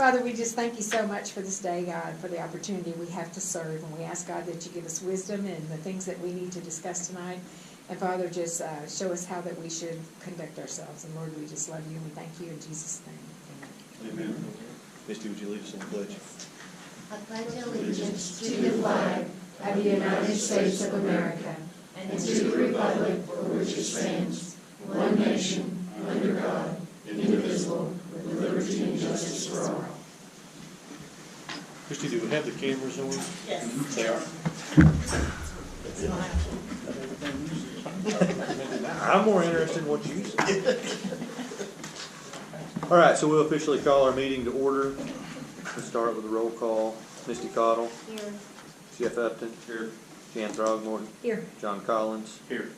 Father, we just thank you so much for this day, God, for the opportunity we have to serve. And we ask, God, that you give us wisdom in the things that we need to discuss tonight. And Father, just show us how that we should conduct ourselves. And Lord, we just love you and we thank you in Jesus' name. Amen. Amen. Misty, would you lead us in the pledge? I pledge allegiance to the flag of the United States of America and to the republic for which it stands, one nation, under God, indivisible, with liberty and justice for all. Misty, do we have the cameras on? Yes. They are. I'm more interested in what you say. All right, so we'll officially call our meeting to order. We'll start with a roll call. Misty Cottle. Here. Jeff Upton. Here. Jan Throgmorton. Here. John Collins. Here.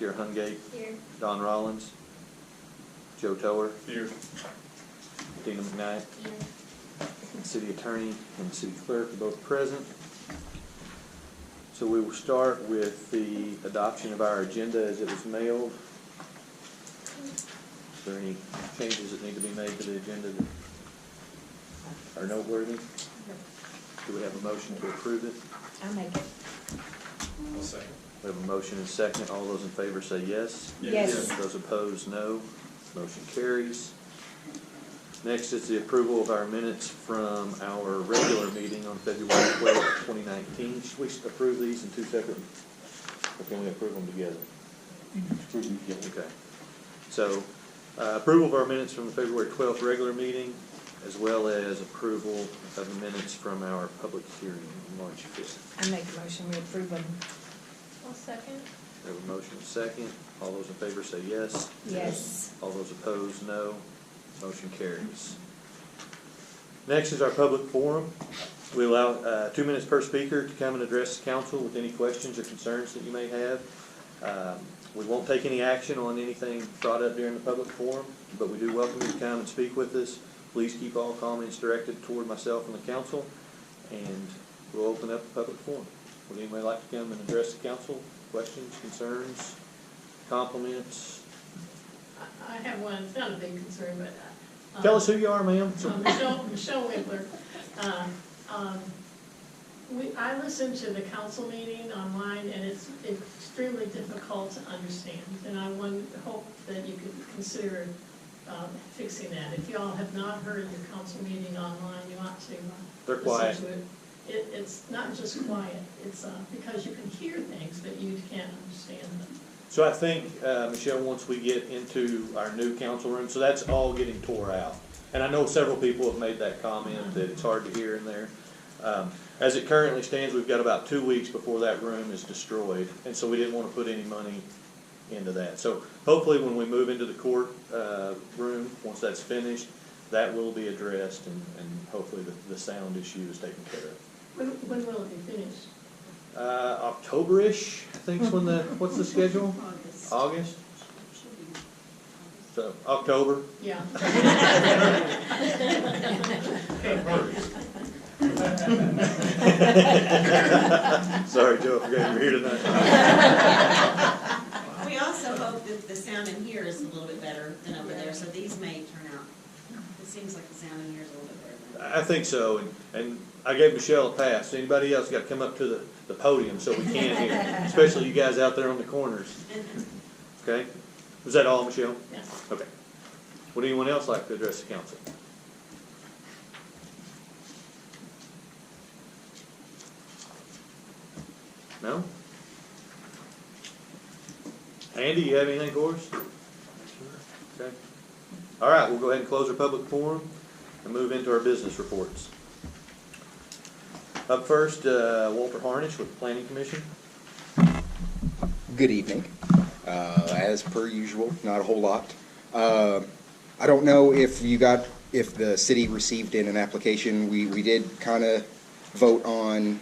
Kira Hungate. Here. Don Rollins. Joe Tower. Here. Dina McKnight. Here. City Attorney and City Clerk are both present. So we will start with the adoption of our agenda as it was mailed. Is there any changes that need to be made to the agenda that are noteworthy? Do we have a motion to approve it? I'll make it. I'll second. We have a motion and second. All those in favor say yes. Yes. Those opposed, no. Motion carries. Next is the approval of our minutes from our regular meeting on February 12th, 2019. Should we approve these in two separate, or can we approve them together? Yeah, okay. So, approval of our minutes from the February 12th regular meeting, as well as approval of the minutes from our public hearing on March 5th. I make a motion, we approve them. I'll second. We have a motion and second. All those in favor say yes. Yes. All those opposed, no. Motion carries. Next is our public forum. We allow 2 minutes per speaker to come and address the council with any questions or concerns that you may have. We won't take any action on anything brought up during the public forum, but we do welcome you to come and speak with us. Please keep all comments directed toward myself and the council, and we'll open up the public forum. Would anybody like to come and address the council? Questions, concerns, compliments? I have one, it's not a big concern, but. Tell us who you are, ma'am. Michelle Winkler. I listen to the council meeting online, and it's extremely difficult to understand. And I hope that you could consider fixing that. If you all have not heard your council meeting online, you ought to They're quiet. listen to it. It's not just quiet, it's because you can hear things, but you can't understand them. So I think, Michelle, once we get into our new council room, so that's all getting tore out. And I know several people have made that comment that it's hard to hear in there. As it currently stands, we've got about 2 weeks before that room is destroyed. And so we didn't want to put any money into that. So hopefully when we move into the court room, once that's finished, that will be addressed, and hopefully the sound issue is taken care of. When will it be finished? October-ish, I think is when what's the schedule? August? So, October. Yeah. Sorry, Joe, I forgot you were here tonight. We also hope that the sound in here is a little bit better than over there, so these may turn out, it seems like the sound in here is a little bit better. I think so, and I gave Michelle a pass. Anybody else got to come up to the podium so we can hear, especially you guys out there on the corners. Okay? Was that all, Michelle? Yes. Okay. Would anyone else like to address the council? No? Andy, you have anything for us? Okay. All right, we'll go ahead and close our public forum and move into our business reports. Up first, Walter Harnish with the Planning Commission. Good evening. As per usual, not a whole lot. I don't know if the city received in an application. We did kind of vote on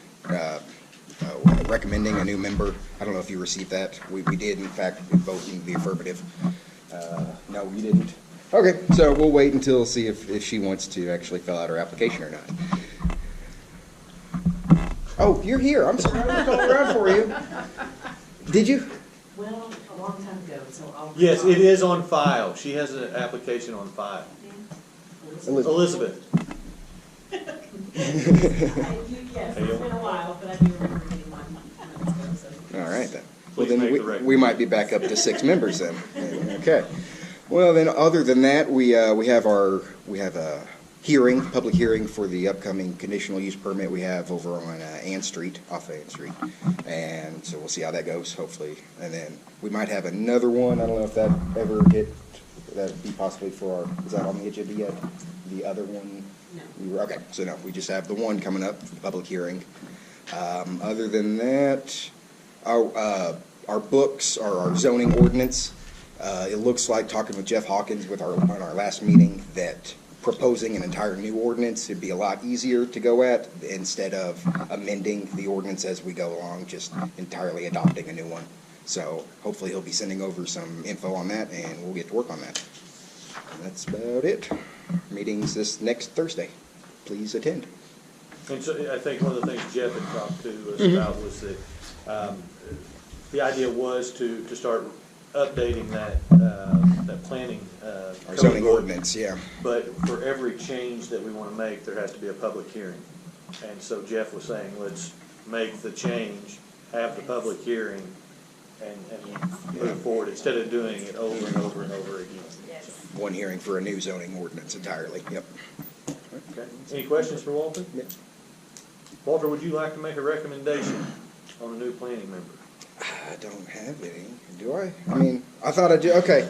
recommending a new member. I don't know if you received that. We did, in fact, vote in the affirmative. No, you didn't. Okay, so we'll wait until see if she wants to actually fill out her application or not. Oh, you're here. I'm sorry. I looked all around for you. Did you? Well, a long time ago, so I'll. Yes, it is on file. She has an application on file. Elizabeth. Yes, it's been a while, but I do remember getting one months ago, so. All right then. Please Well, make the then record. we might be back up to 6 members then. Okay. Well, then, other than that, we have a hearing, public hearing for the upcoming conditional use permit we have over on Ann Street, off Ann Street. And so we'll see how that goes, hopefully. And then we might have another one. I don't know if that ever hit, that'd be possibly for our, is that on the agenda yet? The other one? No. Okay, so no, we just have the one coming up, the public hearing. Other than that, our books, our zoning ordinance, it looks like, talking with Jeff Hawkins on our last meeting, that proposing an entire new ordinance would be a lot easier to go at instead of amending the ordinance as we go along, just entirely adopting a new one. So hopefully he'll be sending over some info on that, and we'll get to work on that. And that's about it. Meeting's this next Thursday. Please attend. And so I think one of the things Jeff had talked to us Mm-hmm. about was that the idea was to start updating that planning. Our code zoning book. ordinance, yeah. But for every change that we want to make, there has to be a public hearing. And so Jeff was saying, let's make the change, have the public hearing, and move forward, instead of doing it over and over and over again. One hearing for a new zoning ordinance entirely, yep. Okay. Any questions for Walter? Yep. Walter, would you like to make a recommendation on a new planning member? I don't have any, do I? I mean, I thought I did, okay.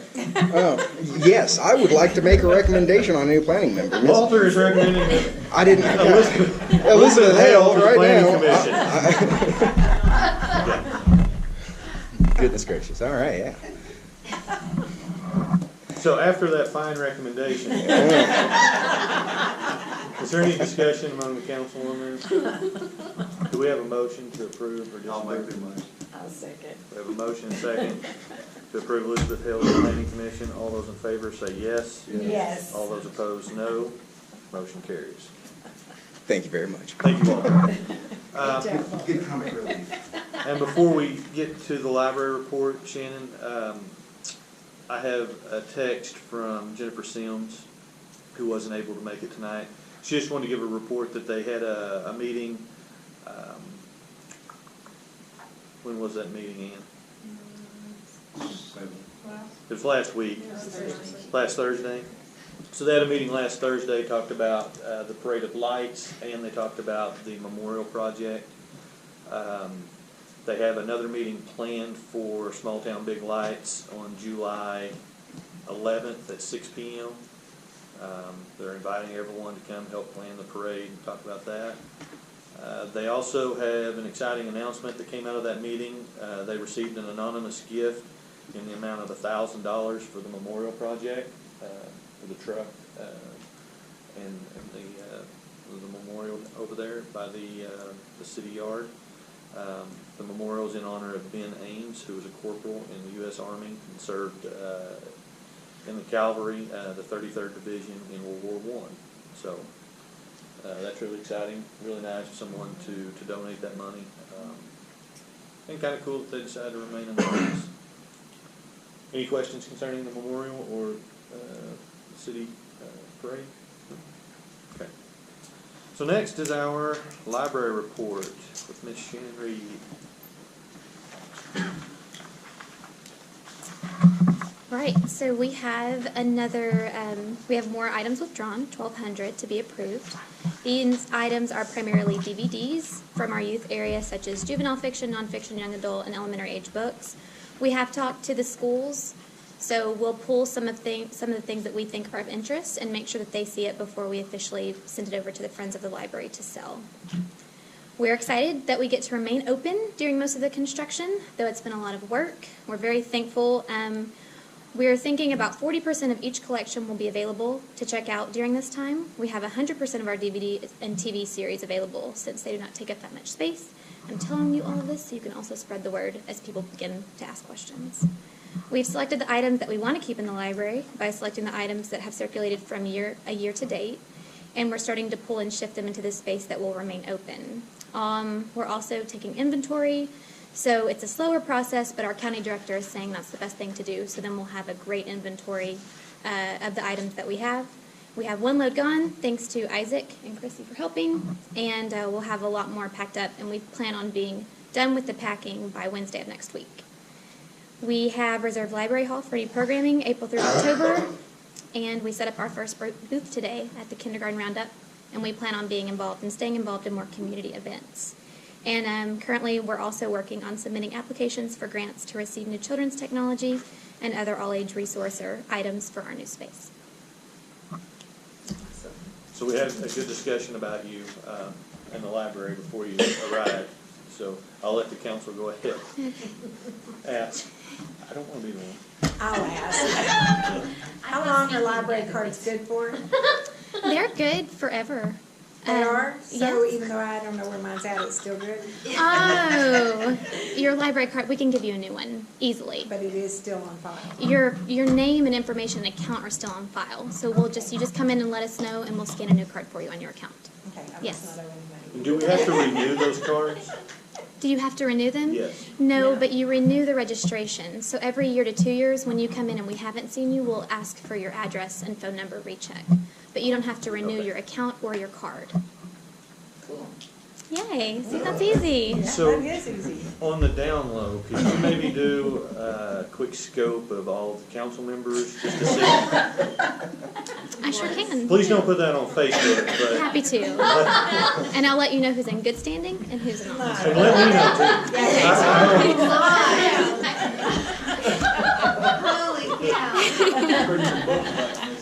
Yes, I would like to make a recommendation on a new planning member. Yes. Walter is recommending that I didn't, Elizabeth Hale Hale, for right planning now. commission. Goodness gracious, all right, yeah. So after that fine recommendation, is there any discussion among the council on this? Do we have a motion to approve or disapprove? I'll make the motion. I'll second. We have a motion and second to approve Elizabeth Hill as planning commission. All those in favor say yes. Yes. All those opposed, no. Motion carries. Thank you very much. Thank you, Walter. Good comment, relief. And before we get to the library report, Shannon, I have a text from Jennifer Sims, who wasn't able to make it tonight. She just wanted to give a report that they had a meeting. When was that meeting, Ann? It was last week. Last Thursday. So they had a meeting last Thursday, talked about the Parade of Lights, and they talked about the memorial project. They have another meeting planned for Small Town Big Lights on July 11th at 6 p.m. They're inviting everyone to come help plan the parade and talk about that. They also have an exciting announcement that came out of that meeting. They received an anonymous gift in the amount of $1,000 for the memorial project, for the truck and the memorial over there by the city yard. The memorial is in honor of Ben Ames, who was a corporal in the U.S. Army and served in the cavalry, the 33rd Division in World War I. So that's really exciting, really nice for someone to donate that money. And kind of cool that they decided to remain anonymous. Any questions concerning the memorial or the city parade? Okay. So next is our library report with Ms. Shannon Reed. Right, so we have we have more items withdrawn, 1,200 to be approved. These items are primarily DVDs from our youth area, such as juvenile fiction, nonfiction, young adult, and elementary age books. We have talked to the schools, so we'll pull some of the things that we think are of interest and make sure that they see it before we officially send it over to the Friends of the Library to sell. We're excited that we get to remain open during most of the construction, though it's been a lot of work. We're very thankful. We're thinking about 40% of each collection will be available to check out during this time. We have 100% of our DVD and TV series available since they do not take up that much space. I'm telling you all of this so you can also spread the word as people begin to ask questions. We've selected the items that we want to keep in the library by selecting the items that have circulated from a year to date, and we're starting to pull and shift them into the space that will remain open. We're also taking inventory. So it's a slower process, but our county director is saying that's the best thing to do. So then we'll have a great inventory of the items that we have. We have one load gone, thanks to Isaac and Chrissy for helping, and we'll have a lot more packed up, and we plan on being done with the packing by Wednesday of next week. We have reserved library hall for any programming April through October, and we set up our first booth today at the kindergarten roundup, and we plan on being involved and staying involved in more community events. And currently, we're also working on submitting applications for grants to receive new children's technology and other all-age resource or items for our new space. So we had a good discussion about you in the library before you arrived, so I'll let the council go ahead. Ask. I don't want to be the one. I'll ask. How long are library cards good for? They're good forever. They are? So yes. even though I don't know where mine's at, it's still good? Oh, your library card, we can give you a new one easily. But it is still on file? Your name and information and account are still on file. So you just come in and let us know, and we'll scan a new card for you on your account. Okay, I Yes. must not owe anybody. Do we have to renew those cards? Do you have to renew them? Yes. No, but you renew the registration. So every year to 2 years, when you come in and we haven't seen you, we'll ask for your address and phone number recheck. But you don't have to renew your account or your card. Cool. Yay, see, that's easy. Yeah, So- that is easy. On the down low, could you maybe do a quick scope of all the council members, just to see? I sure can. Please don't put that on Facebook, but, Happy to. And I'll let you know who's in good standing and who's not. and let me know too. Holy cow.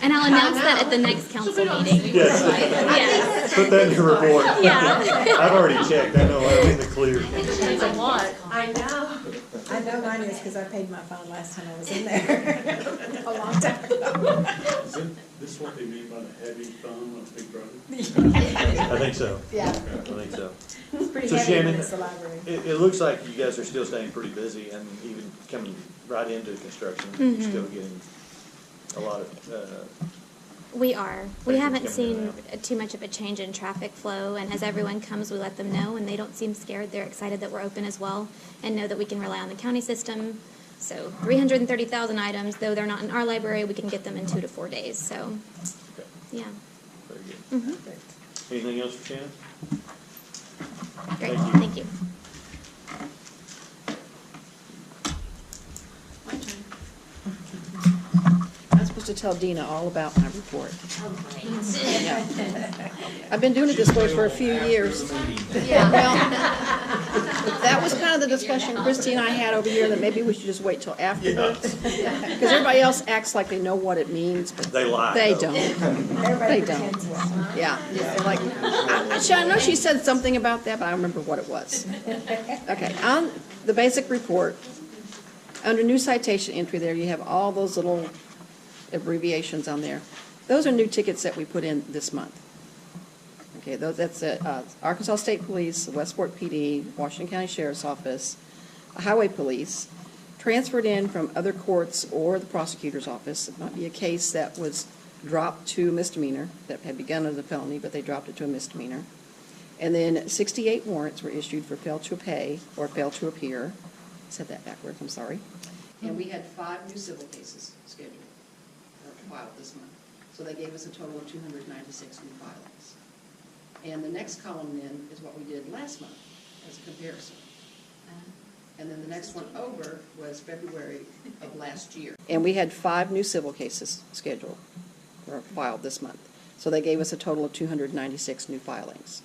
And I'll announce that at the next council meeting. Yes, Yeah. put that in your report. Yeah. I've already checked, I know, I'm in the clear. It's a lot. I know. I know mine is because I paid my phone last time I was in there. A long time ago. Is this what they mean by the heavy thumb of Big Brother? I think so, Yeah, I think so. it's pretty So heavy when Shannon, it's the library. It looks like you guys are still staying pretty busy and even coming right into construction, you're still getting a lot of, We are. We Thank haven't you. seen too much of a change in traffic flow, and as everyone comes, we let them know, and they don't seem scared. They're excited that we're open as well, and know that we can rely on the county system. So 330,000 items, though they're not in our library, we can get them in 2 to 4 days, so, okay, yeah. very good. Anything else for Shannon? Great, Thank you. thank you. My turn. I'm supposed to tell Dina all about my report. Yeah. I've been doing it this way for a few years. Well, that was kind of the discussion Christy and I had over here, that maybe we should just wait till afterwards. Because everybody else acts like they know what it means, but They lie. they though. don't. Everybody They don't. pretends well. Yeah, they're like, I know she said something about that, but I don't remember what it was. Okay, on the basic report, under new citation entry there, you have all those little abbreviations on there. Those are new tickets that we put in this month. Okay, that's Arkansas State Police, Westport PD, Washington County Sheriff's Office, Highway Police, transferred in from other courts or the prosecutor's office. It might be a case that was dropped to misdemeanor, that had begun as a felony, but they dropped it to a misdemeanor. And then 68 warrants were issued for fail to pay or fail to appear. I said that backwards, I'm sorry. And we had 5 new civil cases scheduled or filed this month. So they gave us a total of 296 new filings. And the next column then is what we did last month as a comparison. And then the next one over was February of last year. And we had 5 new civil cases scheduled or filed this month. So they gave us a total of 296 new filings.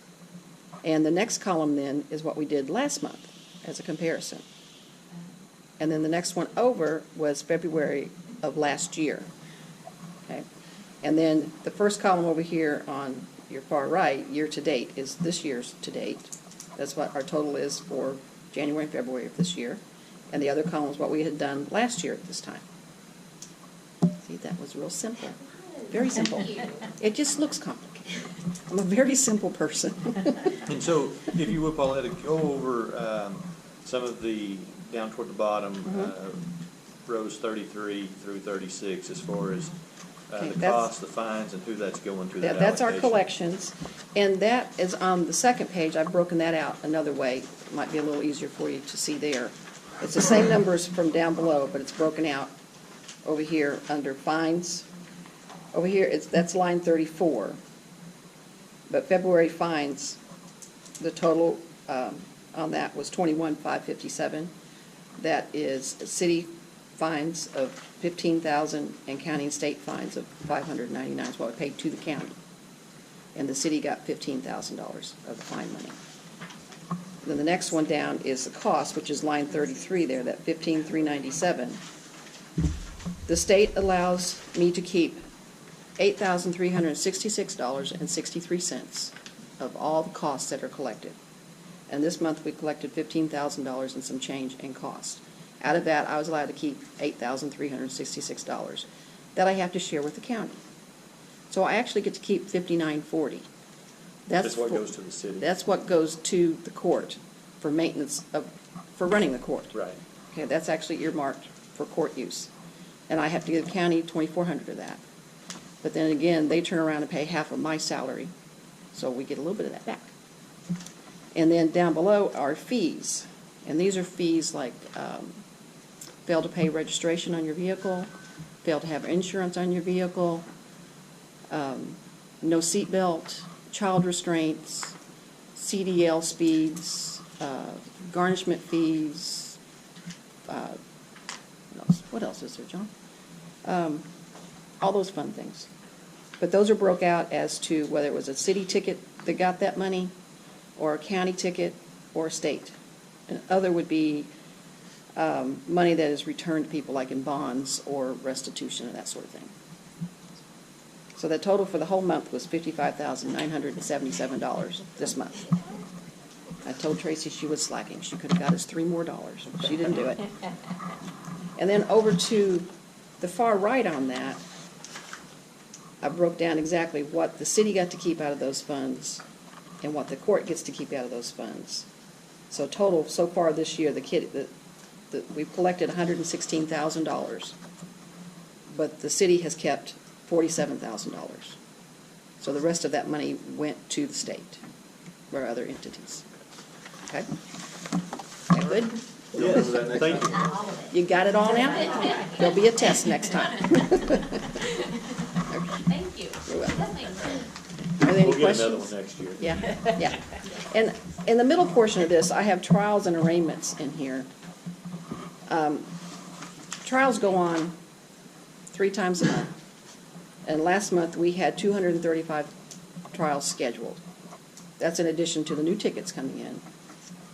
And the next column then is what we did last month as a comparison. And then the next one over was February of last year. Okay? And then the first column over here on your far right, year-to-date, is this year's to-date. That's what our total is for January and February of this year. And the other column is what we had done last year at this time. See, that was real simple. Very simple. It just looks complicated. I'm a very simple person. And so, if you would, Pauletta, go over some of the, down toward the bottom, rows 33 through 36, as far as Okay, the that's- costs, the fines, and who that's going to, that That's our allocation. collections, and that is on the second page. I've broken that out another way. It might be a little easier for you to see there. It's the same numbers from down below, but it's broken out over here under fines, over here, that's line 34. But February fines, the total on that was 21,557. That is city fines of 15,000 and county and state fines of 599 is what we paid to the county. And the city got $15,000 of the fine money. Then the next one down is the cost, which is line 33 there, that 15,397. The state allows me to keep $8,366.63 of all the costs that are collected. And this month, we collected $15,000 and some change in cost. Out of that, I was allowed to keep $8,366 that I have to share with the county. So I actually get to keep $5,940. That's what goes to the city. That's what goes to the court for maintenance for running the court. Right. Okay, that's actually earmarked for court use. And I have to give the county $2,400 of that. But then again, they turn around and pay half of my salary, so we get a little bit of that back. And then down below are fees. And these are fees like fail to pay registration on your vehicle, fail to have insurance on your vehicle, no seat belt, child restraints, CDL speeds, garnishment fees, what else is there, John? All those fun things. But those are broke out as to whether it was a city ticket that got that money, or a county ticket, or a state. And other would be money that is returned to people like in bonds or restitution and that sort of thing. So the total for the whole month was $55,977 this month. I told Tracy she was slacking. She could have got us $3 more. She didn't do it. And then over to the far right on that, I broke down exactly what the city got to keep out of those funds and what the court gets to keep out of those funds. So total, so far this year, we've collected $116,000, but the city has kept $47,000. So the rest of that money went to the state or other entities. Okay? Is that good? Yes, thank you. You got it all now? There'll be a test next time. Thank you. You're welcome. That makes sense. Are there any We'll get another questions? one next year. Yeah. And in the middle portion of this, I have trials and arraignments in here. Trials go on 3 times a month. And last month, we had 235 trials scheduled. That's in addition to the new tickets coming in.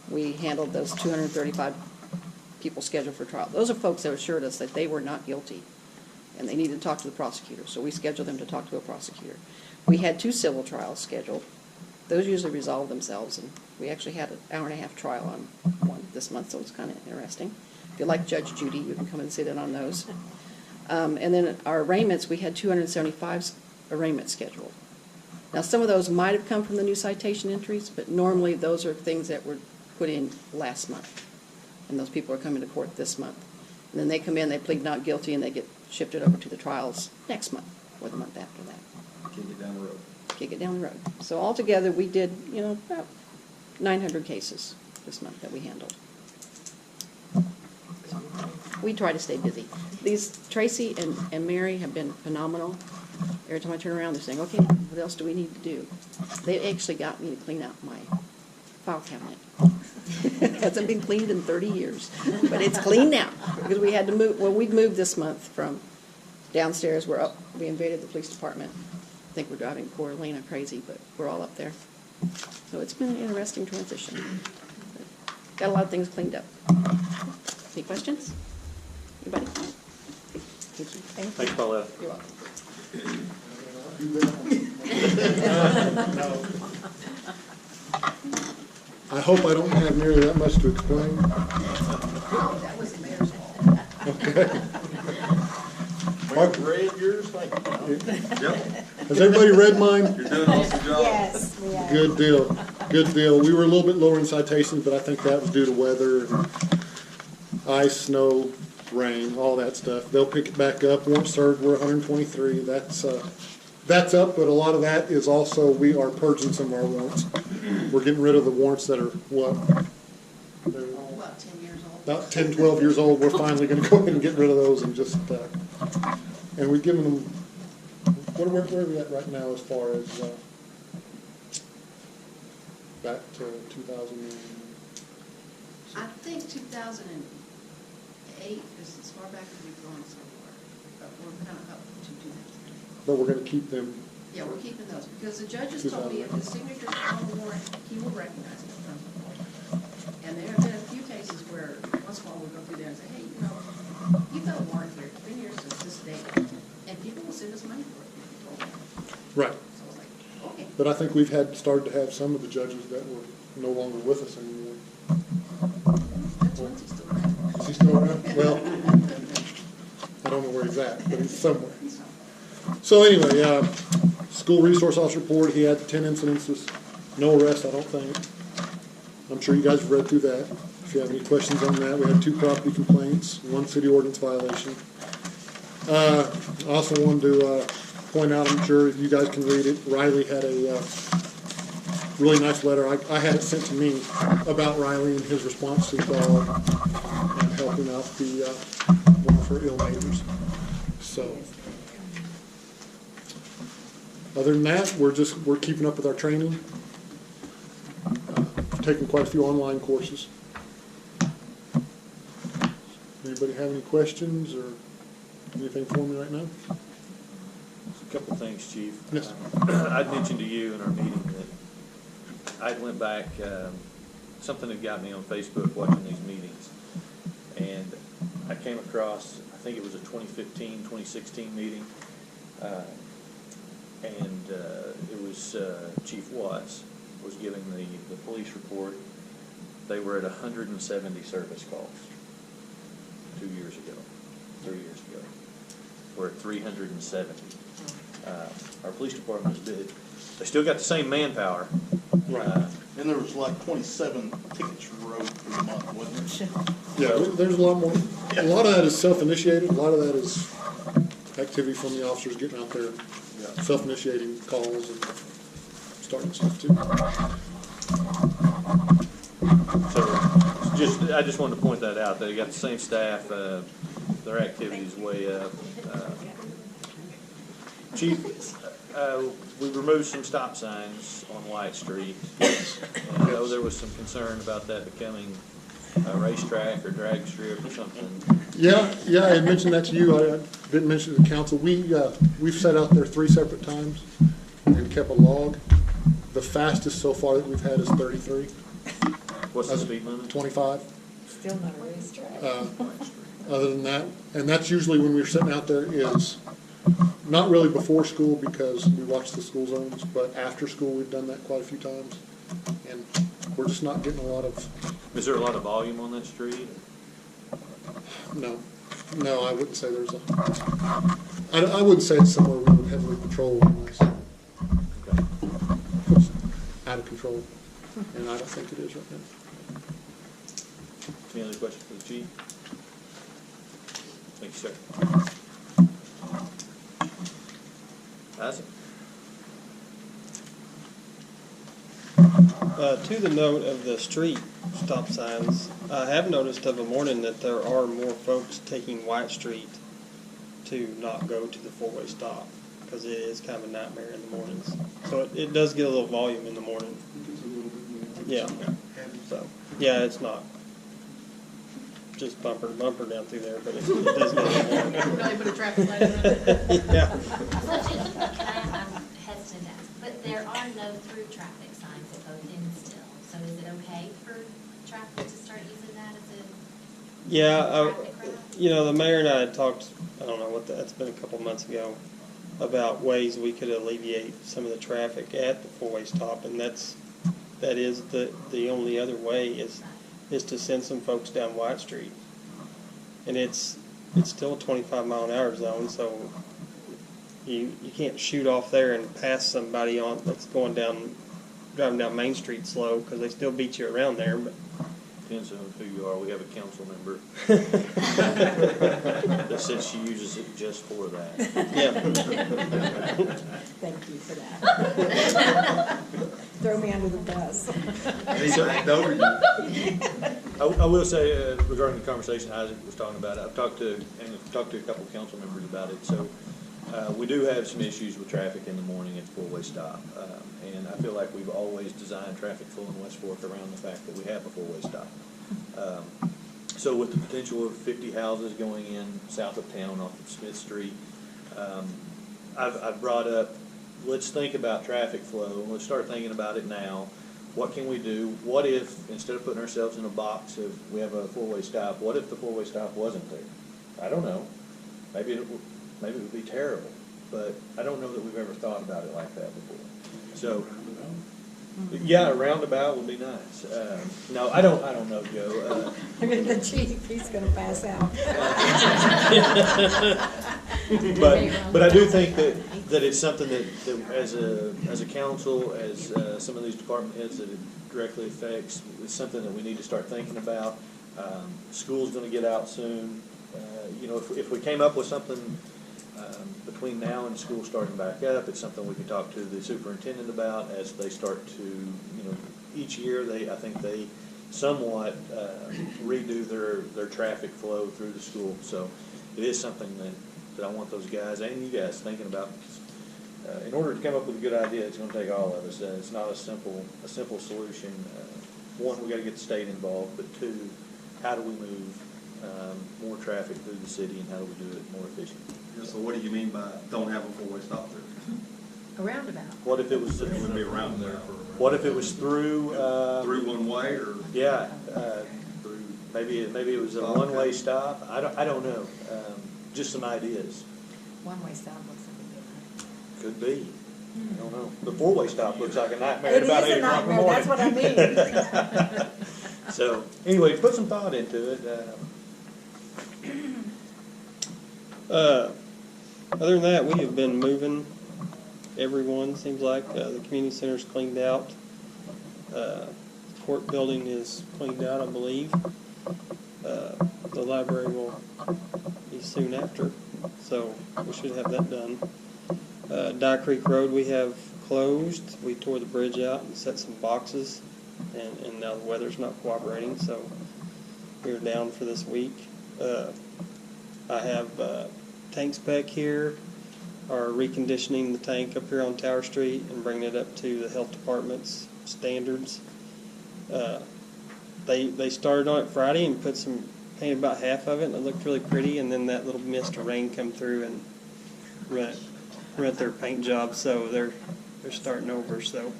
We handled those 235 people scheduled for trial. Those are folks that assured us that they were not guilty, and they needed to talk to the prosecutor, so we scheduled them to talk to a prosecutor. We had 2 civil trials scheduled. Those usually resolve themselves, and we actually had an hour-and-a-half trial on one this month, so it's kind of interesting. If you like Judge Judy, you can come and sit in on those. And then our arraignments, we had 275 arraignments scheduled. Now, some of those might have come from the new citation entries, but normally those are things that were put in last month, and those people are coming to court this month. And then they come in, they plead not guilty, and they get shifted over to the trials next month or the month after that. Kick it down the road. Kick it down the road. So altogether, we did, about 900 cases this month that we handled. We try to stay busy. Tracy and Mary have been phenomenal. Every time I turn around, they're saying, okay, what else do we need to do? They actually got me to clean out my file cabinet. It hasn't been cleaned in 30 years, but it's clean now, because we had to move, we've moved this month from downstairs, we invaded the police department. I think we're driving poor Elena crazy, but we're all up there. So it's been an interesting transition. Got a lot of things cleaned up. Any questions? Anybody? Thank you. Thanks, Paulette. You're welcome. I hope I don't have nearly that much to explain. That was the mayor's fault. Okay. Read yours, thank you. Yep. Has everybody read mine? You're doing an awesome job. Yes, we are. Good deal. Good deal. We were a little bit lower in citations, but I think that was due to weather, and ice, snow, rain, all that stuff. They'll pick it back up. Warrants served, we're 123. That's up, but a lot of that is also we are purging some of our warrants. We're getting rid of the warrants that are, what? They're About 10 years old. about 10, 12 years old. We're finally going to go ahead and get rid of those and just, and we've given them where are we at right now as far as, back to 2000? I think 2008 is as far back as we've gone so far, but we're kind of up to 2008. But we're gonna keep them, Yeah, we're keeping those, because the judges told me if the signature's on the warrant, he will recognize it from the warrant. And there have been a few cases where, once in a while, we'll go through there and say, hey, you've got a warrant here, it's been here since this date, and people will send us money for it, if you told them. right. So I was like, okay. But I think we've started to have some of the judges that were no longer with us anymore. That's once he's still around. Is he still around? Well, I don't know where he's at, but he's somewhere. So anyway, school resource officer report, he had 10 incidences, no arrests, I don't think. I'm sure you guys have read through that. If you have any questions on that, we had 2 property complaints, 1 city ordinance violation. I also wanted to point out, I'm sure you guys can read it, Riley had a really nice letter. I had it sent to me about Riley and his response to the dog and helping out the one of her ill neighbors. So, other than that, we're keeping up with our training. Taking quite a few online courses. Anybody have any questions or anything for me right now? A couple things, Chief. Yes. I'd mentioned to you in our meeting that I went back, something that got me on Facebook watching these meetings. And I came across, I think it was a 2015, 2016 meeting. And it was Chief Watts was giving the police report. They were at 170 service calls 2 years ago, 3 years ago. We're at 370. Our police department is big. They still got the same manpower. Right. And there was like 27 tickets wrote per month, wasn't there? Yeah, there's a lot more. A lot of that is self-initiated. A lot of that is activity from the officers getting out there, self-initiating calls and starting stuff too. So, I just wanted to point that out. They got the same staff. Their activity's way up. Chief, we removed some stop signs on White Street. And I know there was some concern about that becoming a racetrack or drag strip or something. Yeah, I had mentioned that to you. I didn't mention it to the council. We've set out there 3 separate times and kept a log. The fastest so far that we've had is 33. What's the speed limit? 25. Still not a racetrack. Other than that, and that's usually when we're sitting out there is not really before school because we watch the school zones, but after school we've done that quite a few times. And we're just not getting a lot of. Is there a lot of volume on that street? No, I wouldn't say there's a. I wouldn't say it's somewhere we would heavily patrol unless Okay. it's out of control, and I don't think it is right now. Any other questions for the chief? Thank you, sir. Isaac? To the note of the street stop signs, I have noticed of a morning that there are more folks taking White Street to not go to the four-way stop, because it is kind of a nightmare in the mornings. So it does get a little volume in the morning. Yeah. So, yeah, it's not just bumper to bumper down through there, but it does get a little volume. Really put a traffic light on it. Yeah. I'm hesitant to ask, but there are no through traffic signs at both ends still. So is it okay for traffic to start using that as a Yeah, traffic route? you know, the mayor and I had talked, I don't know that's been a couple of months ago, about ways we could alleviate some of the traffic at the four-way stop, and that is the only other way is to send some folks down White Street. And it's still a 25-mile-an-hour zone, so you can't shoot off there and pass somebody on that's driving down Main Street slow, because they still beat you around there. But Depends on who you are. We have a council member that says she uses it just for that. yeah. Thank you for that. Throw me under the bus. I will say, regarding the conversation Isaac was talking about, I've talked to a couple council members about it. So We do have some issues with traffic in the morning at the four-way stop. And I feel like we've always designed traffic flow in West Fork around the fact that we have a four-way stop. So with the potential of 50 houses going in south of town off of Smith Street, I've brought up, let's think about traffic flow. Let's start thinking about it now. What can we do? What if, instead of putting ourselves in a box of we have a four-way stop, what if the four-way stop wasn't there? I don't know. Maybe it would be terrible, but I don't know that we've ever thought about it like that before. So, yeah, a roundabout would be nice. No, I don't know, Joe. The chief, he's gonna pass out. But I do think that it's something that as a council, as some of these department heads that it directly affects, it's something that we need to start thinking about. School's gonna get out soon. You know, if we came up with something between now and school starting back up, it's something we could talk to the superintendent about as they start to, you know, each year I think they somewhat redo their traffic flow through the school. So it is something that I want those guys and you guys thinking about. In order to come up with a good idea, it's going to take all of us. It's not a simple solution. One, we got to get the state involved, but two, how do we move more traffic through the city and how do we do it more efficiently? Yeah, so what do you mean by don't have a four-way stop there? A roundabout. What if it was? It would be around there for. What if it was through? Through one way or? Yeah, through maybe it was a one-way stop. I don't know. Just some ideas. One-way stop looks like Could be. I don't know. The four-way stop looks like a nightmare It at about is a 8 o'clock in the nightmare, morning. that's what I mean. So anyway, put some thought into it. Other than that, we have been moving everyone, seems like. The community center's cleaned out. Court building is cleaned out, I believe. The library will be soon after, so we should have that done. Dye Creek Road we have closed. We tore the bridge out and set some boxes, and now the weather's not cooperating, so we're down for this week. I have tanks back here, are reconditioning the tank up here on Tower Street and bringing it up to the health department's standards. They started on it Friday and painted about half of it, and it looked really pretty, and then that little mist of rain come through and ruined their paint job, so they're starting over. So,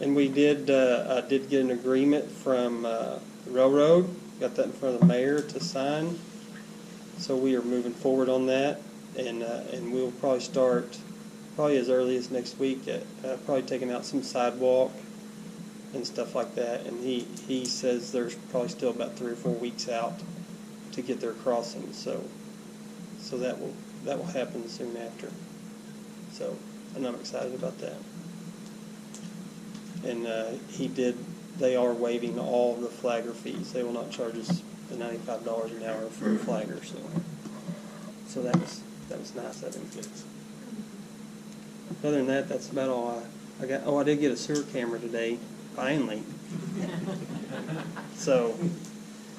and I did get an agreement from the railroad. Got that in front of the mayor to sign. So we are moving forward on that, and we'll probably start as early as next week at probably taking out some sidewalk and stuff like that. And he says there's probably still about 3 or 4 weeks out to get their crossing. So that will happen soon after. So, and I'm excited about that. And they are waiving all the flagger fees. They will not charge us the $95 an hour for the flagger. So that was nice of him. Other than that, that's about all I got. Oh, I did get a sewer camera today, finally. So,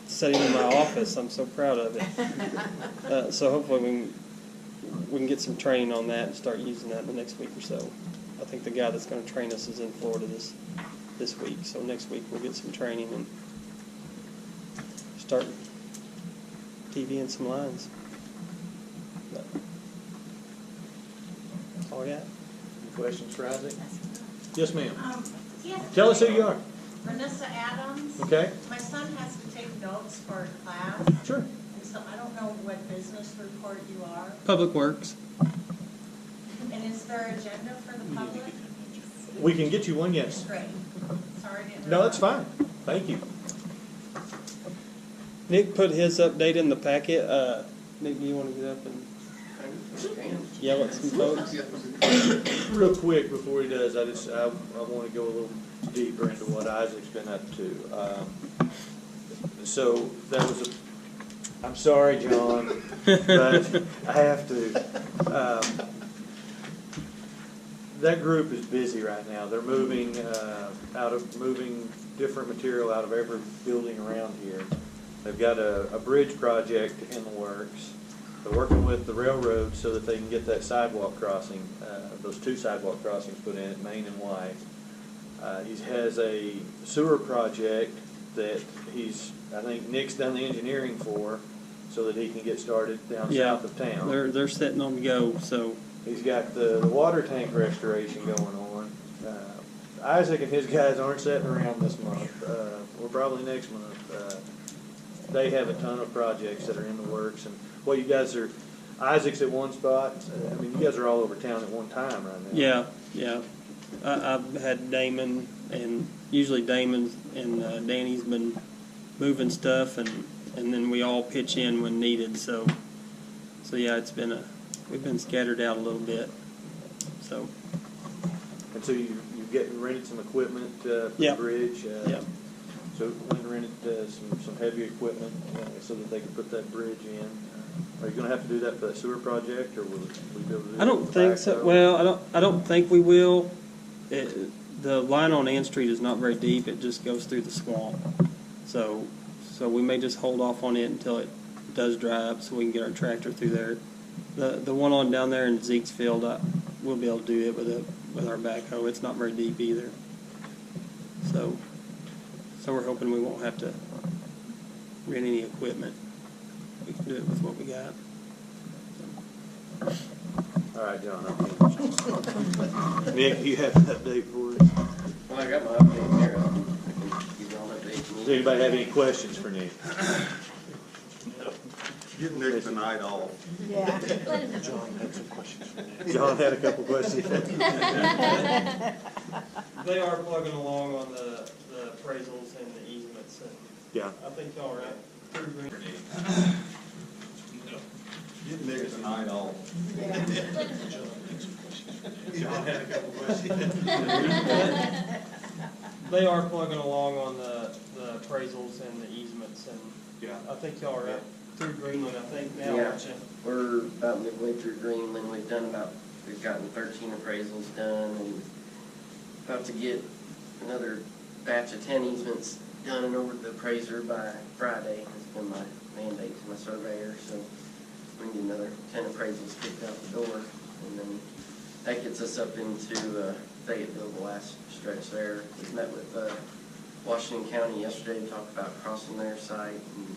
sitting in my office, I'm so proud of it. So hopefully we can get some training on that and start using that in the next week or so. I think the guy that's going to train us is in Florida this week. So next week we'll get some training and start TVing some lines. But that's all I got. Any questions for Isaac? Yes, ma'am. Yes. Tell us who you are. Vanessa Adams. Okay. My son has to take notes for a class. Sure. And so I don't know what business report you are. Public Works. And is there an agenda for the public? We can get you one, yes. Great. Sorry to interrupt. No, that's fine. Thank you. Nick put his update in the packet. Nick, do you want to get up and yell at some folks? Real quick before he does, I want to go a little deeper into what Isaac's been up to. So that was I'm sorry, John, but I have to. That group is busy right now. They're moving moving different material out of every building around here. They've got a bridge project in the works. They're working with the railroad so that they can get that sidewalk crossing, those 2 sidewalk crossings put in at Main and White. He has a sewer project that I think Nick's done the engineering for, so that he can get started down Yeah, south of town. they're setting on to go, so, He's got the water tank restoration going on. Isaac and his guys aren't sitting around this month, or probably next month. They have a ton of projects that are in the works, and what you guys are, Isaac's at one spot, I mean, you guys are all over town at one time right now. yeah. I've had Damon, and usually Damon and Danny's been moving stuff, and then we all pitch in when needed, so yeah, we've been scattered out a little bit, so. And so you rented some equipment for the Yep. bridge? Yep. So went and rented some heavy equipment so that they could put that bridge in. Are you gonna have to do that for the sewer project, or will we be able to do it? I don't with think so. backhoe? Well, I don't think we will. The line on Ann Street is not very deep. It just goes through the swamp. So we may just hold off on it until it does dry up, so we can get our tractor through there. The one on down there in Zeke's field, we'll be able to do it with our backhoe. It's not very deep either. So we're hoping we won't have to rent any equipment. We can do it with what we got. All right, John, okay. Nick, you have an update for us? Well, I got my update there. I can give you all that update. Does anybody have any questions for Nick? Give Nick the night off. Yeah. John had some questions for Nick. John had a couple questions. They are plugging along on the appraisals and the easements, and Yeah. I think y'all are pretty green. Give Nick the night off. John had a couple questions. They are plugging along on the appraisals and the easements, and Yeah. I think y'all are through Greenland, I think now, Yeah. aren't you? We're about midway through Greenland. We've gotten 13 appraisals done and about to get another batch of 10 easements done and over to the appraiser by Friday. It's been my mandate to my surveyor, so we can get another 10 appraisals kicked out the door. And then that gets us up into Fayetteville, the last stretch there. We met with Washington County yesterday to talk about crossing their site, and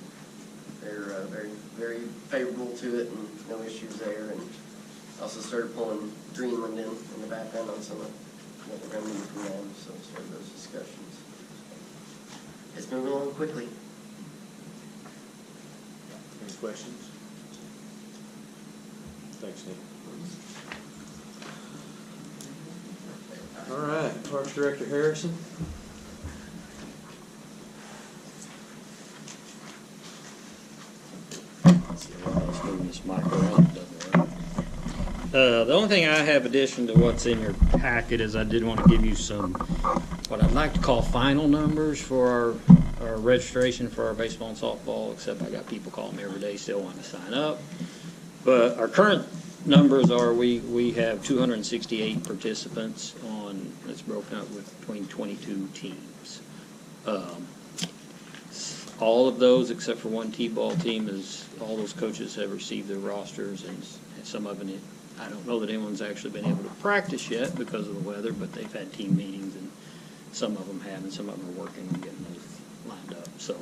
they're very, very favorable to it and no issues there. And also started pulling Greenland in the background on some of what we're going to need from them, so started those discussions. It's moving along quickly. Any questions? Thanks, Nick. All right, Parks Director Harrison. The only thing I have addition to what's in your packet is I did want to give you some, what I'd like to call final numbers for our registration for our baseball and softball, except I got people calling me every day still wanting to sign up. But our current numbers are we have 268 participants on, it's broken up between 22 teams. All of those, except for one T-ball team, all those coaches have received their rosters, and some of it, I don't know that anyone's actually been able to practice yet because of the weather, but they've had team meetings, and some of them have, and some of them are working on getting those lined up. So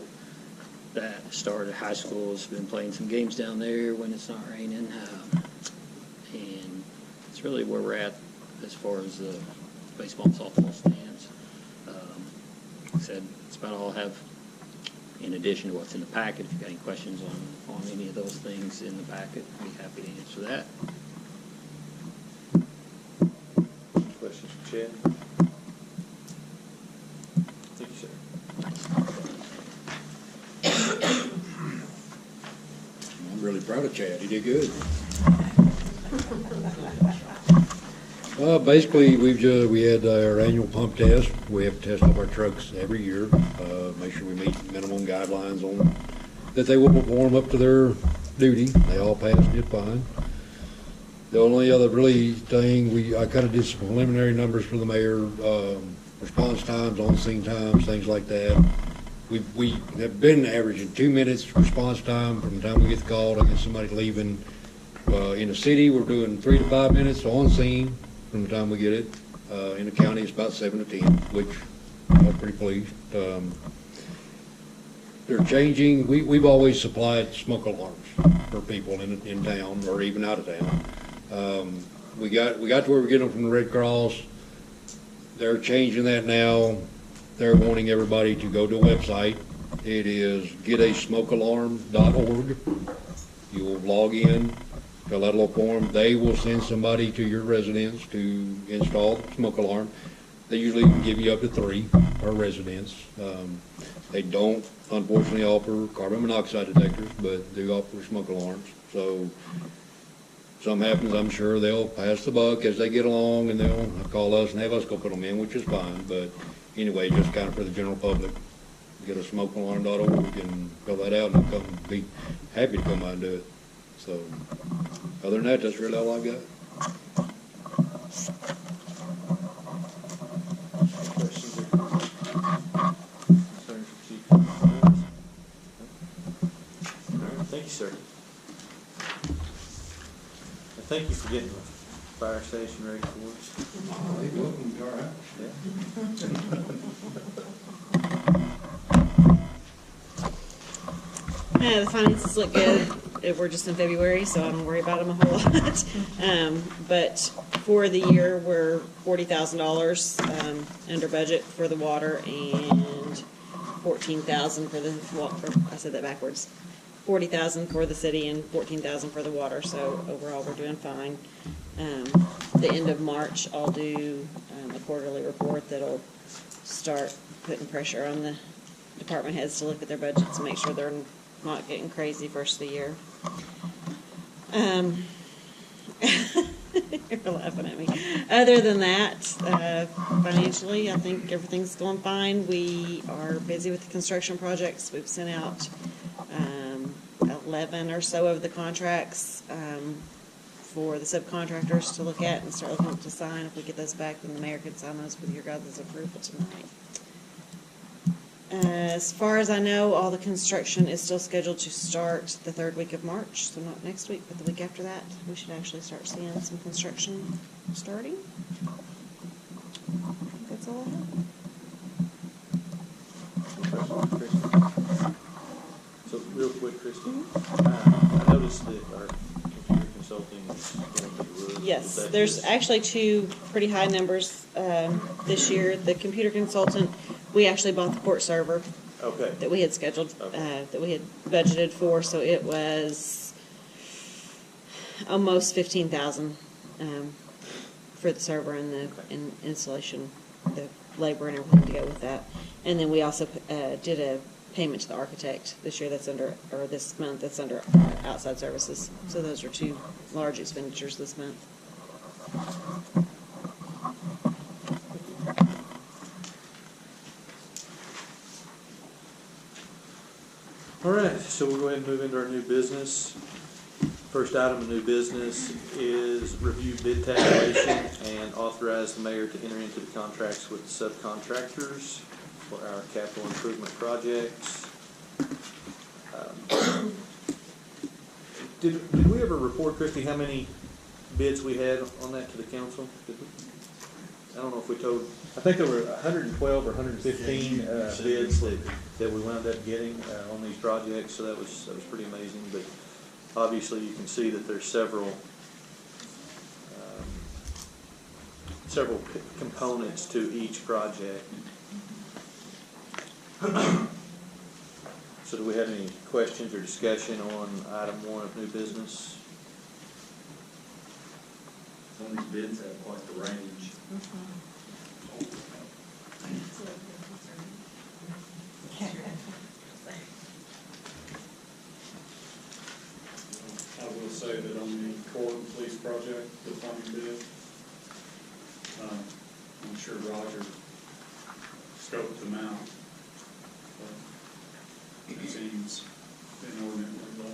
that started. High school has been playing some games down there when it's not raining, and it's really where we're at as far as the baseball and softball stands. Like I said, it's about all I have. In addition to what's in the packet, if you've got any questions on any of those things in the packet, I'd be happy to answer that. Questions for Chad? Thank you, sir. I'm really proud of Chad. He did good. Basically, we had our annual pump test. We have to test all of our trucks every year, make sure we meet minimum guidelines on that they will perform up to their duty. They all passed it fine. The only other really thing, I kind of did some preliminary numbers for the mayor, response times, on-scene times, things like that. We have been averaging 2 minutes response time from the time we get the call to get somebody leaving in the city, we're doing 3 to 5 minutes on scene from the time we get it. In the county, it's about 7 to 10, which I'm pretty pleased. They're changing, we've always supplied smoke alarms for people in town or even out of town. We got to where we're getting them from the Red Cross. They're changing that now. They're wanting everybody to go to a website. It is getasmokealarm.org. You will log in, fill out a little form. They will send somebody to your residence to install the smoke alarm. They usually can give you up to 3 per residence. They don't, unfortunately, offer carbon monoxide detectors, but do offer smoke alarms. So something happens, I'm sure they'll pass the buck as they get along, and they'll call us and have us go put them in, which is fine. But anyway, just kind of for the general public, get a smokealarm.org and fill that out, and they'll come, be happy to come by and do it. So other than that, that's really all I've got. Questions or concerns for Chief? All right, thank you, sir. And thank you for getting the fire station ready for us. You're welcome, all right. The finances look good. We're just in February, so I don't worry about them a whole lot. But for the year, we're $40,000 under budget for the water and $14,000 for the, I said that backwards. $40,000 for the city and $14,000 for the water, so overall we're doing fine. The end of March, I'll do a quarterly report that'll start putting pressure on the department heads to look at their budgets and make sure they're not getting crazy first of the year. You're laughing at me. Other than that, financially, I think everything's going fine. We are busy with the construction projects. We've sent out 11 or so of the contracts for the subcontractors to look at and start looking to sign. If we get those back, then the mayor can sign those with your guys' approval tonight. As far as I know, all the construction is still scheduled to start the 3rd week of March, so not next week, but the week after that. We should actually start seeing some construction starting. That's all I have. So real quick, Christie, I noticed that our computer consulting is going to the roof. Yes, there's actually 2 pretty high numbers this year. The computer consultant, we actually bought the port server that we had scheduled, that we had budgeted for, so it was almost $15,000 for the server and the installation, the labor and everything to go with that. And then we also did a payment to the architect this year that's under, or this month that's under outside services. So those are 2 large expenditures this month. All right, so we'll go ahead and move into our new business. First item of new business is review bid tabulation and authorize the mayor to enter into the contracts with the subcontractors for our capital improvement projects. Did we ever report, Christie, how many bids we had on that to the council? Did we? I don't know if we told, I think there were 112 or 115 bids that we wound up getting on these projects, so that was pretty amazing. But obviously you can see that there's several components to each project. So do we have any questions or discussion on item 1 of new business? Some of these bids have quite the range. I will say that on the court and police project, the funding bid, I'm sure Roger scoped them out. It seems inordinately low.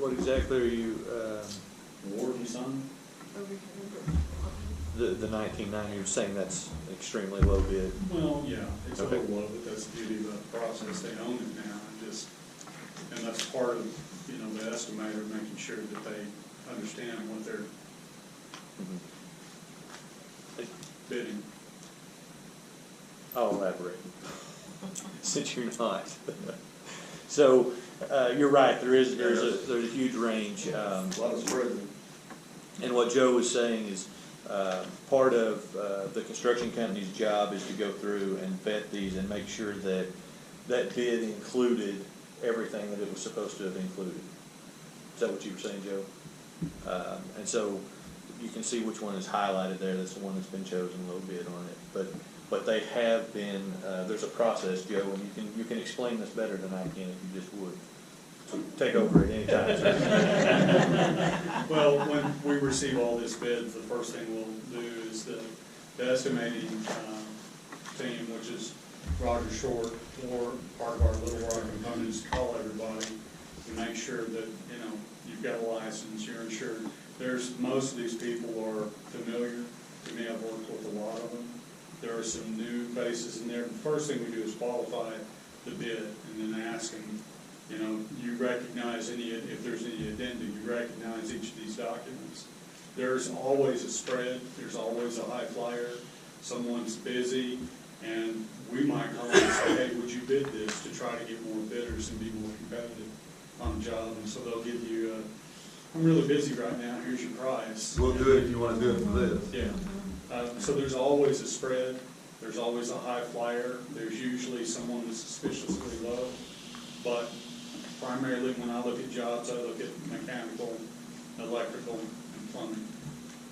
What exactly are you? Ward and Son? the 1990, you're saying that's extremely low bid? Well, yeah, it's a Okay. little low, but that's the beauty of the process, they own it now, and that's part of, you know, the estimator, making sure that they understand what they're bidding. I'll elaborate, since you're not. So, you're right, there's a huge range. A lot of spread. And what Joe was saying is, part of the construction company's job is to go through and vet these and make sure that that bid included everything that it was supposed to have included. Is that what you were saying, Joe? And so you can see which one is highlighted there. That's the one that's been chosen, low bid on it. But they have been, there's a process, Joe, and you can explain this better than I can if you just would. So take over at any time, sir. Well, when we receive all these bids, the first thing we'll do is the estimating team, which is Roger Short, or part of our Little Rock components, call everybody to make sure that, you know, you've got a license, you're insured. Most of these people are familiar. To me, I've worked with a lot of them. There are some new faces in there. The first thing we do is qualify the bid and then ask them, you know, you recognize if there's any addenda, you recognize each of these documents. There's always a spread, there's always a high flyer, someone's busy, and we might call and say, hey, would you bid this, to try to get more bidders and be more competitive on the job, and so they'll give you I'm really busy right now, here's your price. We'll do it if you want to do it for this. Yeah, so there's always a spread, there's always a high flyer, there's usually someone that's suspiciously low, but primarily when I look at jobs, I look at mechanical, electrical, and plumbing,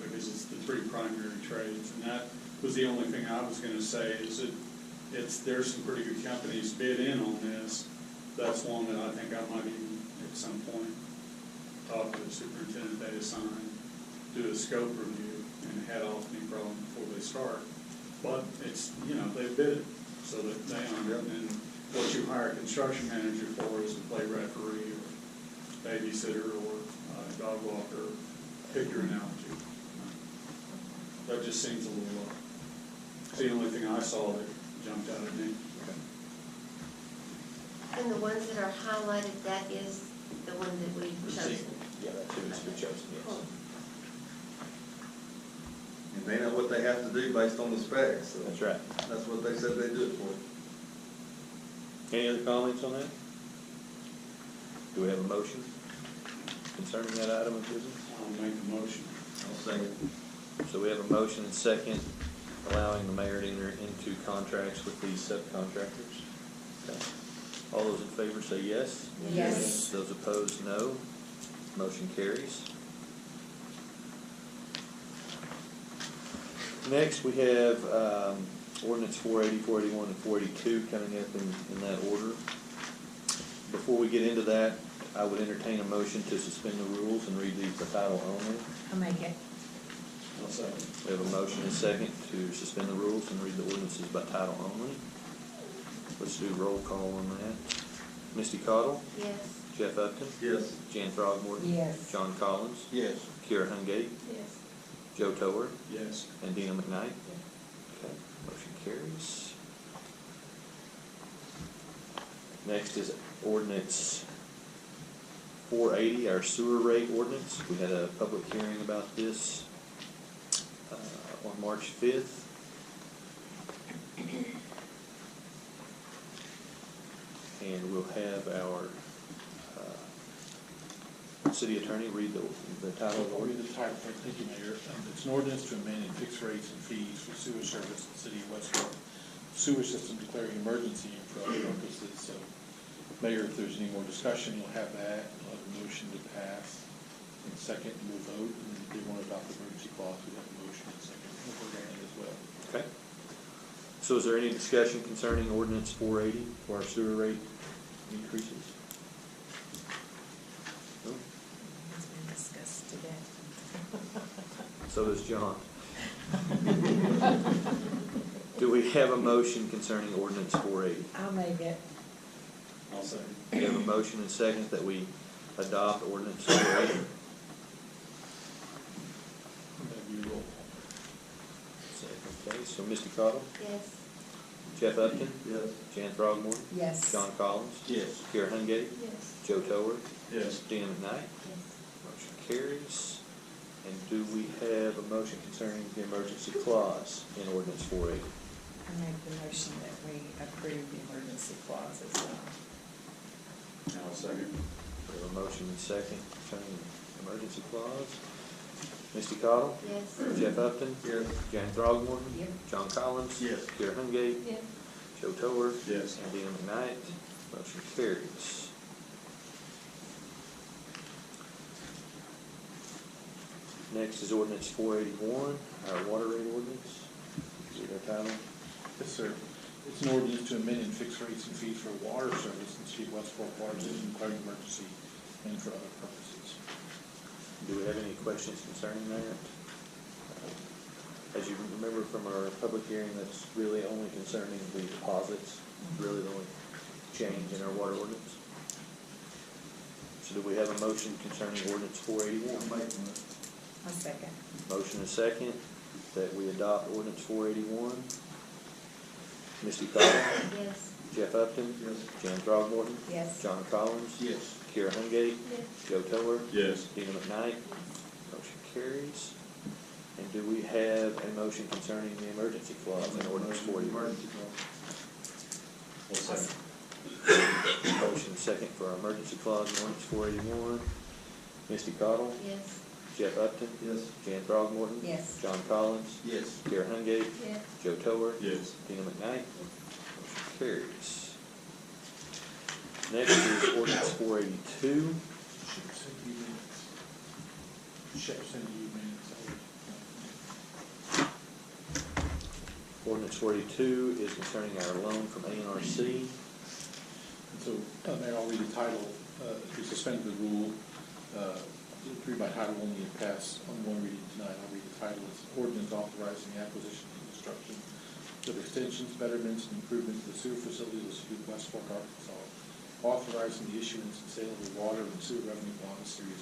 because it's the three primary trades, and that was the only thing I was gonna say, is that there's some pretty good companies bid in on this. That's one that I think I might even, at some point, talk to the superintendent they assign, do a scope review, and head off any problem before they start. But it's, you know, they bid it, so that they own it, and what you hire a construction manager for is to play referee, or babysitter, or dog walker, pick your analogy. That just seems a little low. It's the only thing I saw that jumped out at me. And the ones that are highlighted, that is the one that we've chosen? Yeah, that's who has been chosen, yes. Cool. And they know what they have to do based on the specs, so. That's right. That's what they said they do it for. Any other comments on that? Do we have a motion concerning that item of business? I'll make a motion. I'll second. So we have a motion and second, allowing the mayor to enter into contracts with these subcontractors. Okay. All those in favor say yes. Yes. Those opposed, no. Motion carries. Next, we have ordinance 480, 481, and 482 coming up in that order. Before we get into that, I would entertain a motion to suspend the rules and read these by title only. I'll make it. I'll second. We have a motion and a second to suspend the rules and read the ordinances by title only. Let's do roll call on that. Misty Cottle? Yes. Jeff Upton? Yes. Jan Throgmorton? Yes. John Collins? Yes. Kira Hungate? Yes. Joe Tower? Yes. And Dina McKnight? Okay, motion carries. Next is ordinance 480, our sewer rate ordinance. We had a public hearing about this on March 5th. And we'll have our city attorney read the title of the I'll read ordinance. the title. Thank you, Mayor. It's an ordinance to amend and fix rates and fees for sewer service in the city of West Fork. Sewer system declaring emergency and for other purposes. So, Mayor, if there's any more discussion, you'll have that. You'll have a motion to pass. And second, we'll vote. And if they want to adopt the emergency clause, we have a motion and second for granted as well. Okay. So is there any discussion concerning ordinance 480 for our sewer rate increases? No? It's been discussed today. So does John. Do we have a motion concerning ordinance 480? I'll make it. I'll second. We have a motion and second that we adopt ordinance 480. That'd be a roll carries. So Misty Cottle, Yes. Jeff Upton, Yes. Jan Throgmorton, Yes. John Collins, Yes. Kara Hungate, Yes. Joe Tower, Yes. Dina McKnight. Yes. Motion carries. And do we have a motion concerning the emergency clause in ordinance 480? I make the motion that we approve the emergency clause as well. I'll second. We have a motion and second concerning the emergency clause. Misty Cottle, Yes. Jeff Upton, Yes. Jan Throgmorton, Yep. John Collins, Yes. Kara Hungate, Yes. Joe Tower, Yes. and Dina McKnight. Motion carries. Next is ordinance 481, our water rate ordinance. Read our title. Yes, sir. It's an ordinance to amend and fix rates and fees for water service in the city of West Fork Water District, declaring emergency and for other purposes. Do we have any questions concerning that? As you remember from our public hearing, that's really only concerning the deposits, really the only change in our water ordinance. So do we have a motion concerning ordinance 481? A second. Motion and second that we adopt ordinance 481. Misty Cottle, Yes. Jeff Upton, Yes. Jan Throgmorton, Yes. John Collins, Yes. Kara Hungate, Yes. Joe Tower, Yes. Dina McKnight. Motion carries. And do we have a motion concerning the emergency clause in ordinance 481? Motion second for our emergency clause in ordinance 481. Misty Cottle, Yes. Jeff Upton, Yes. Jan Throgmorton, Yes. John Collins, Yes. Kara Hungate, Yes. Joe Tower, Yes. Dina McKnight. Motion carries. Next is ordinance 482. Shep sent you minutes. Ordinance 482 is concerning our loan from ANRC. And so, Mayor, I'll read the title, to suspend the rule, read by title only and pass on one reading tonight. I'll read the title. It's ordinance authorizing the acquisition and construction of extensions, betterments, and improvements to the sewer facility of the city of West Fork, Arkansas. Authorizing the issuance and sale of the water and sewer revenue bond series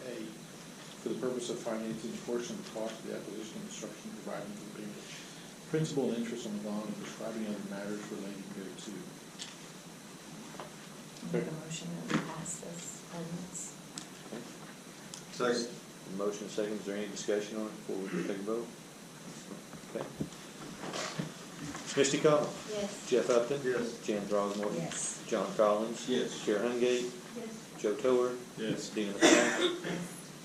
2019A for the purpose of financing a portion of the cost of the acquisition and construction, providing for the payment of principal and interest on the bond, and prescribing other matters relating thereto. Make a motion that we pass this ordinance. Second. Motion and second. Is there any discussion on it before we take a vote? Okay. Misty Cottle, Yes. Jeff Upton, Yes. Jan Throgmorton, Yes. John Collins, Yes. Kara Hungate, Yes. Joe Tower, Yes. Dina McKnight.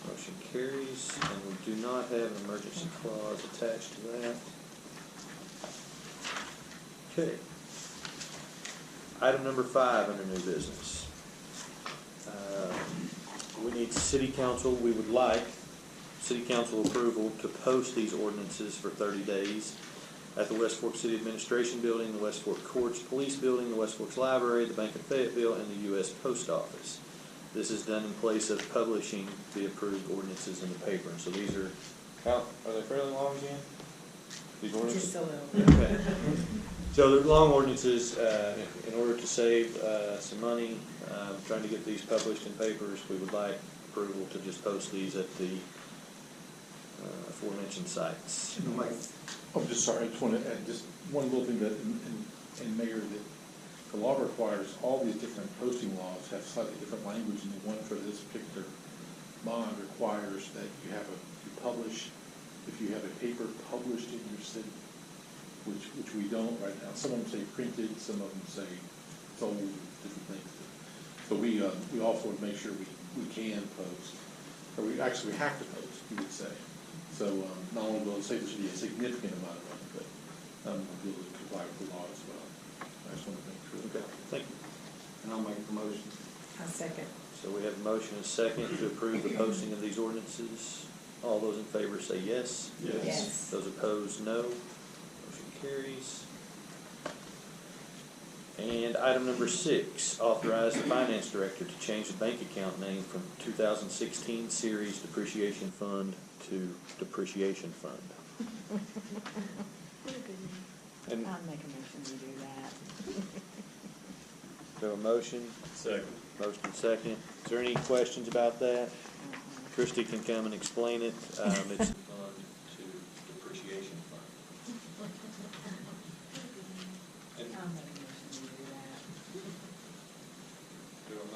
Motion carries, and we do not have an emergency clause attached to that. Okay. Item number 5 under new business. We need city council, we would like city council approval to post these ordinances for 30 days at the West Fork City Administration Building, the West Fork Courts Police Building, the West Forks Library, the Bank of Fayetteville, and the U.S. Post Office. This is done in place of publishing the approved ordinances in the paper. And so these are, are they fairly long, Jan? These ordinances? Just a little. Okay. So they're long ordinances. In order to save some money, trying to get these published in papers, we would like approval to just post these at the aforementioned sites. Oh, just sorry, I just want to add just one little thing that, and Mayor, that the law requires all these different posting laws have slightly different language, and the one for this particular bond requires that you publish, if you have a paper published in your city, which we don't right now. Some of them say printed, some of them say sold, different things. But we also would make sure we can post, or we have to post, you would say. So not only will it say there should be a significant amount of money, but we'll be able to comply with the law as well. I just want to make sure. Okay, thank you. And I'll make the motion. A second. So we have a motion and a second to approve the posting of these ordinances. All those in favor say yes. Yes. Those opposed, no. Motion carries. And item number 6, authorize the finance director to change the bank account name from 2016 Series Depreciation Fund to Depreciation Fund. And I'll make a motion to do that. so a motion, Second. motion second. Is there any questions about that? Christie can come and explain it. It's fund to depreciation fund.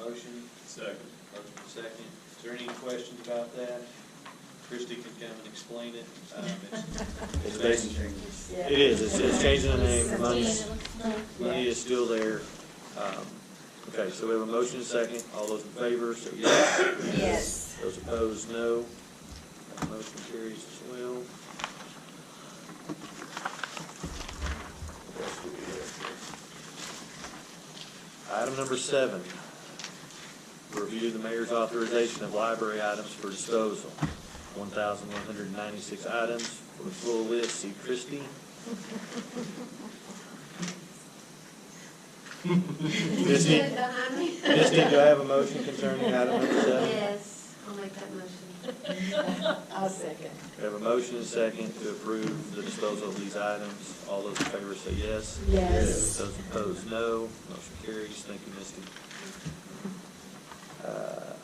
motion? Second. Motion second. Is there any questions about that? Christie can come and explain it. It's basically, it is, it's changing the name, the money is still there. Okay, so we have a motion and a second. All those in favor, say yes. Yes. Those opposed, no. That motion carries as well. Item number 7, review the mayor's authorization of library items for disposal. 1,196 items. For the full list, see Christie. Misty, do I have a motion concerning item number 7? Yes, I'll make that motion. I'll second. We have a motion and a second to approve the disposal of these items. All those in favor say yes. Yes. Those opposed, no. Motion carries. Thank you, Misty.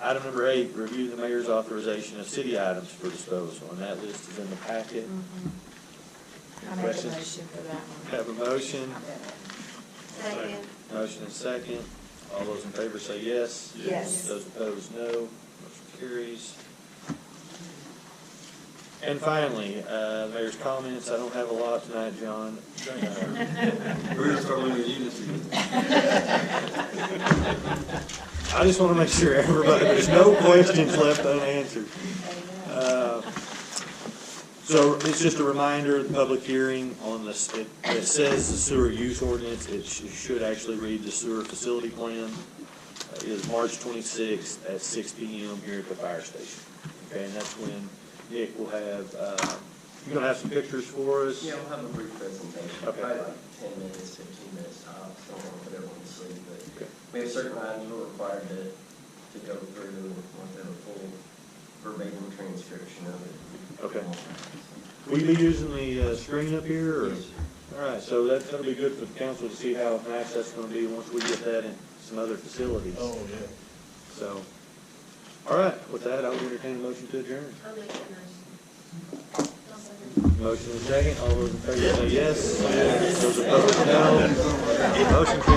Item number 8, review the mayor's authorization of city items for disposal, and that list is in the packet. I make a Questions? motion for that one. Have a motion, Second. motion and second. All those in favor say yes. Yes. Those opposed, no. Motion carries. And finally, mayor's comments. I don't have a lot tonight, John. We're gonna start looking at units again. I just want to make sure there's no questions left unanswered. So it's just a reminder, the public hearing on this, it says the sewer use ordinance, it should actually read the sewer facility plan. It is March 26th at 6 p.m. here at the fire station. Okay, and that's when Nick will have, you're gonna have some pictures for us? Yeah, we'll have a brief presentation, Okay. probably like 10 minutes, 15 minutes tops, don't want to put everyone to sleep, Okay. but we have certain items we're required to go through, and want to have a full verbatim transcription of it. Okay. Will you be using the screen up here, or? Yes, sir. All right, so that'll be good for the council to see how nice that's gonna be once we get that in some other facilities. Oh, yeah. So, all right, with that, I'll entertain a motion to adjourn. I'll make that motion. Motion is second, all those in favor say yes. Those opposed, no. Motion carries.